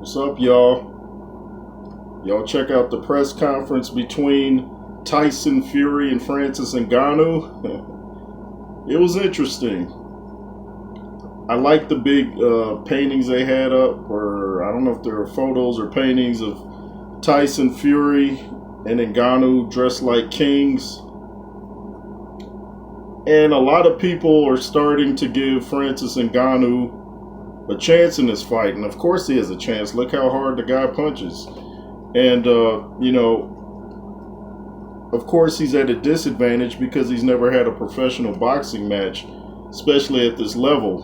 What's up, y'all? Y'all check out the press conference between Tyson Fury and Francis Ngannou. It was interesting. I like the big paintings they had up, or I don't know if there are photos or paintings of Tyson Fury and Ngannou dressed like kings. And a lot of people are starting to give Francis Ngannou a chance in this fight, and of course he has a chance. Look how hard the guy punches. And of course he's at a disadvantage because he's never had a professional boxing match, especially at this level.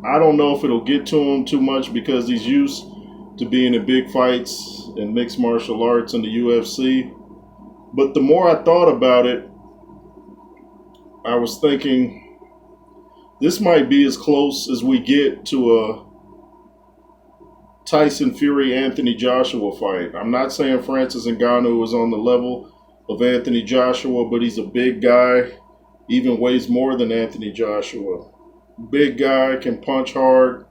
I don't know if it'll get to him too much because he's used to being in big fights in mixed martial arts in the UFC. But the more I thought about it, I was thinking this might be as close as we get to a Tyson Fury Anthony Joshua fight. I'm not saying Francis Ngannou is on the level of Anthony Joshua, but he's a big guy, even weighs more than Anthony Joshua. Big guy, can punch hard,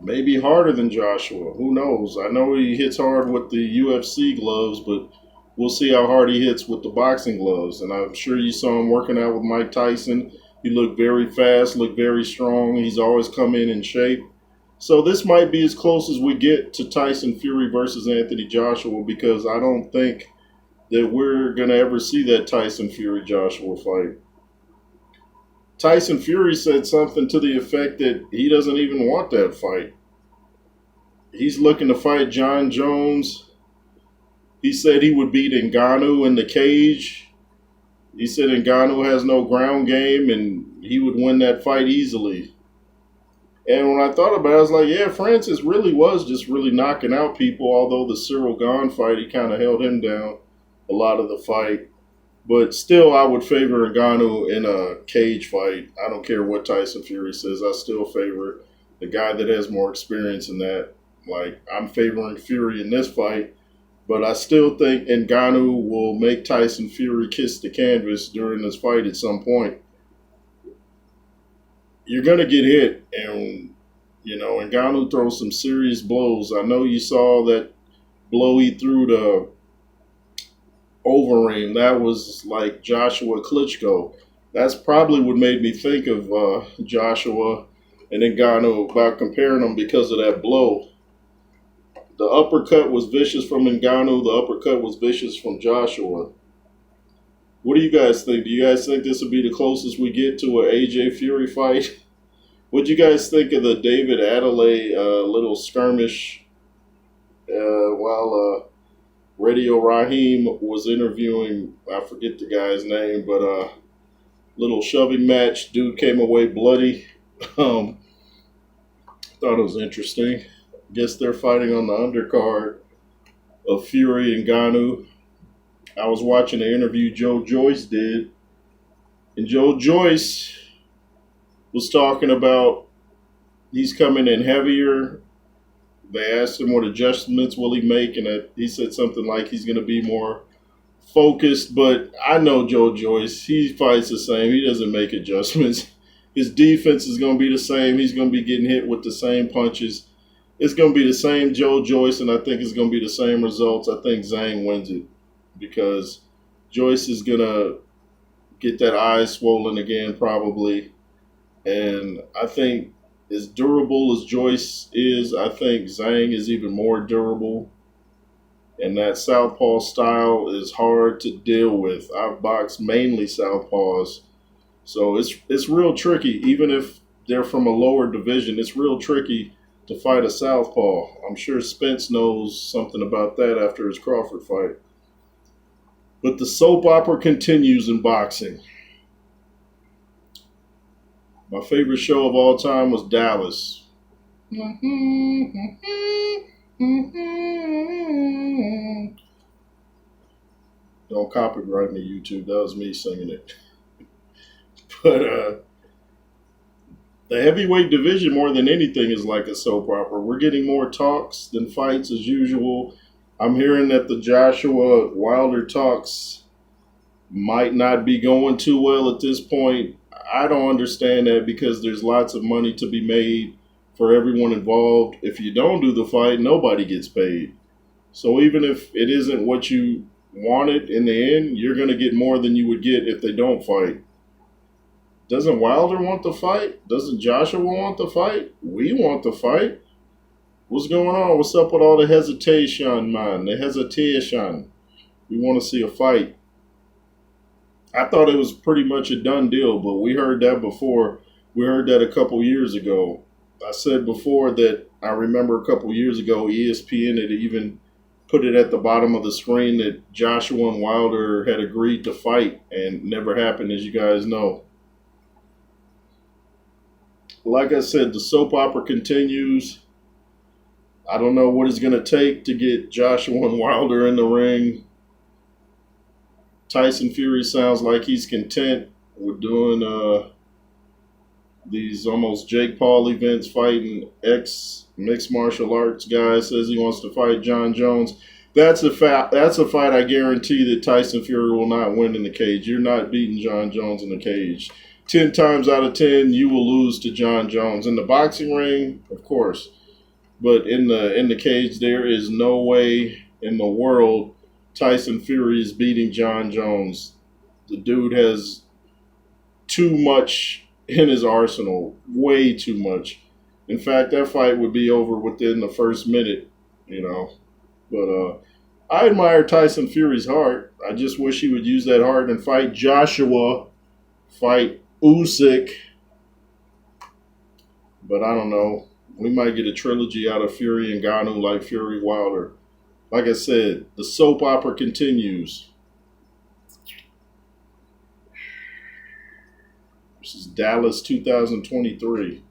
maybe harder than Joshua. Who knows? I know he hits hard with the UFC gloves, but we'll see how hard he hits with the boxing gloves. And I'm sure you saw him working out with Mike Tyson. He looked very fast, looked very strong. He's always come in shape. So this might be as close as we get to Tyson Fury versus Anthony Joshua, because I don't think that we're going to ever see that Tyson Fury Joshua fight. Tyson Fury said something to the effect that he doesn't even want that fight. He's looking to fight John Jones. He said he would beat Ngannou in the cage. He said Ngannou has no ground game and he would win that fight easily. And when I thought about it, I was like, yeah, Francis really was just really knocking out people, although the Cyril Gane fight, he kind of held him down a lot of the fight. But still, I would favor Ngannou in a cage fight. I don't care what Tyson Fury says. I still favor the guy that has more experience in that. Like, I'm favoring Fury in this fight. But I still think Ngannou will make Tyson Fury kiss the canvas during this fight at some point. You're going to get hit, and, Ngannou throws some serious blows. I know you saw that blow he threw to Overeem. That was like Joshua Klitschko. That's probably what made me think of Joshua and Ngannou about comparing them because of that blow. The uppercut was vicious from Ngannou. The uppercut was vicious from Joshua. What do you guys think? Do you guys think this would be the closest we get to an AJ Fury fight? What do you guys think of the David Adelaide little skirmish while Radio Raheem was interviewing, I forget the guy's name, but little shoving match. Dude came away bloody. Thought it was interesting. Guess they're fighting on the undercard of Fury and Ngannou. I was watching the interview Joe Joyce did, and Joe Joyce was talking about he's coming in heavier. They asked him what adjustments will he make, and he said something like he's going to be more focused. But I know Joe Joyce. He fights the same. He doesn't make adjustments. His defense is going to be the same. He's going to be getting hit with the same punches. It's going to be the same Joe Joyce, and I think it's going to be the same results. I think Zhang wins it because Joyce is going to get that eye swollen again probably. And I think as durable as Joyce is, I think Zhang is even more durable. And that southpaw style is hard to deal with. I've boxed mainly southpaws. So it's real tricky. Even if they're from a lower division, it's real tricky to fight a southpaw. I'm sure Spence knows something about that after his Crawford fight. But the soap opera continues in boxing. My favorite show of all time was Dallas. Don't copyright me, YouTube. That was me singing it. But the heavyweight division, more than anything, is like a soap opera. We're getting more talks than fights as usual. I'm hearing that the Joshua Wilder talks might not be going too well at this point. I don't understand that because there's lots of money to be made for everyone involved. If you don't do the fight, nobody gets paid. So even if it isn't what you wanted in the end, you're going to get more than you would get if they don't fight. Doesn't Wilder want the fight? Doesn't Joshua want the fight? We want the fight. What's going on? What's up with all the hesitation, man? The hesitation. We want to see a fight. I thought it was pretty much a done deal, but we heard that before. We heard that a couple years ago. I said before that I remember a couple years ago, ESPN had even put it at the bottom of the screen that Joshua and Wilder had agreed to fight, and never happened, as you guys know. Like I said, the soap opera continues. I don't know what it's going to take to get Joshua and Wilder in the ring. Tyson Fury sounds like he's content with doing these almost Jake Paul events, fighting ex-mixed martial arts guy. Says he wants to fight Jon Jones. That's a fight I guarantee that Tyson Fury will not win in the cage. You're not beating Jon Jones in the cage. 10 times out of 10, you will lose to Jon Jones. In the boxing ring, of course. But in the cage, there is no way in the world Tyson Fury is beating Jon Jones. The dude has too much in his arsenal. Way too much. In fact, that fight would be over within the first minute, But I admire Tyson Fury's heart. I just wish he would use that heart and fight Joshua, fight Usyk. But I don't know. We might get a trilogy out of Fury and Ngannou like Fury Wilder. Like I said, the soap opera continues. This is Dallas 2023.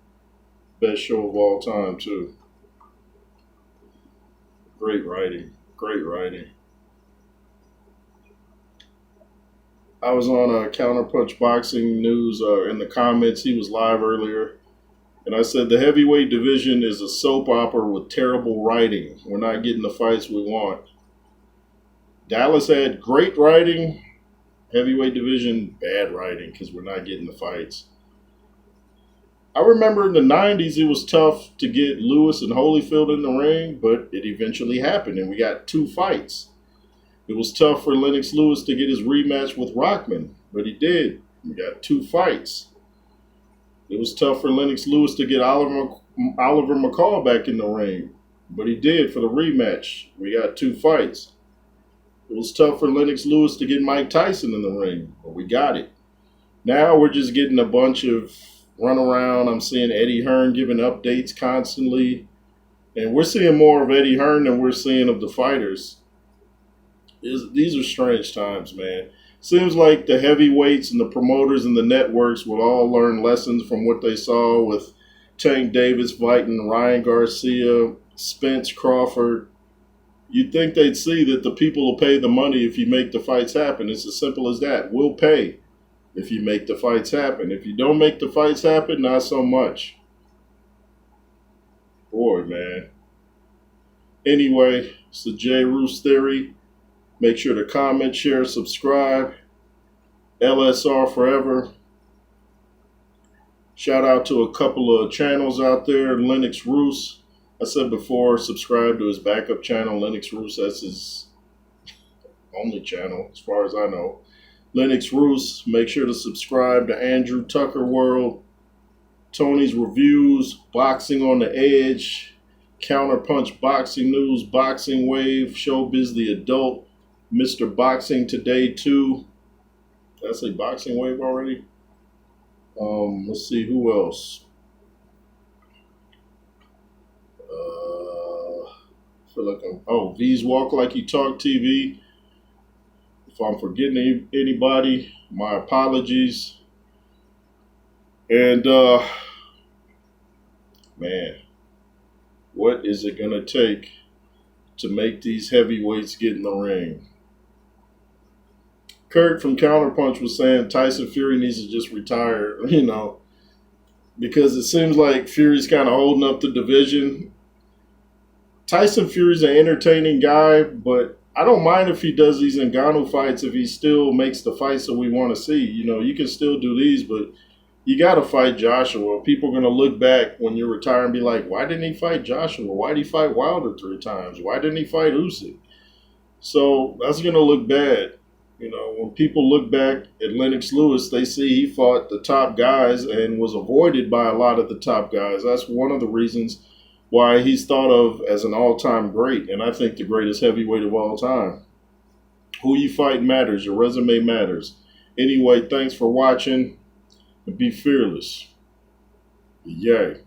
Best show of all time, too. Great writing. Great writing. I was on Counterpunch Boxing News in the comments. He was live earlier. And I said the heavyweight division is a soap opera with terrible writing. We're not getting the fights we want. Dallas had great writing. Heavyweight division, bad writing because we're not getting the fights. I remember in the 90s it was tough to get Lewis and Holyfield in the ring, but it eventually happened and we got 2 fights. It was tough for Lennox Lewis to get his rematch with Rockman, but he did. We got 2 fights. It was tough for Lennox Lewis to get Oliver McCall back in the ring, but he did for the rematch. We got 2 fights. It was tough for Lennox Lewis to get Mike Tyson in the ring, but we got it. Now we're just getting a bunch of runaround. I'm seeing Eddie Hearn giving updates constantly, and we're seeing more of Eddie Hearn than we're seeing of the fighters. These are strange times, man. Seems like the heavyweights and the promoters and the networks will all learn lessons from what they saw with Tank Davis fighting Ryan Garcia, Spence Crawford. You'd think they'd see that the people will pay the money if you make the fights happen. It's as simple as that. We'll pay if you make the fights happen. If you don't make the fights happen, not so much. Boy, man. Anyway, it's the J. Roos Theory. Make sure to comment, share, subscribe. LSR forever. Shout out to a couple of channels out there. Lennox Roos. I said before, subscribe to his backup channel, Lennox Roos. That's his only channel, as far as I know. Lennox Roos. Make sure to subscribe to Andrew Tucker World, Tony's Reviews, Boxing on the Edge, Counterpunch Boxing News, Boxing Wave, Showbiz the Adult, Mr. Boxing Today 2. Did I say Boxing Wave already? Let's see, who else? I feel like V's Walk Like You Talk TV. If I'm forgetting anybody, my apologies. And, man, what is it going to take to make these heavyweights get in the ring? Kurt from Counterpunch was saying Tyson Fury needs to just retire, because it seems like Fury's kind of holding up the division. Tyson Fury's an entertaining guy, but I don't mind if he does these Ngannou fights if he still makes the fights that we want to see. You can still do these, but You got to fight Joshua. People are going to look back when you retire and be like, why didn't he fight Joshua? Why did he fight Wilder 3 times? Why didn't he fight Usyk? So that's going to look bad. When people look back at Lennox Lewis, they see he fought the top guys and was avoided by a lot of the top guys. That's one of the reasons why he's thought of as an all-time great, and I think the greatest heavyweight of all time. Who you fight matters. Your resume matters. Anyway, thanks for watching, and be fearless. Yay.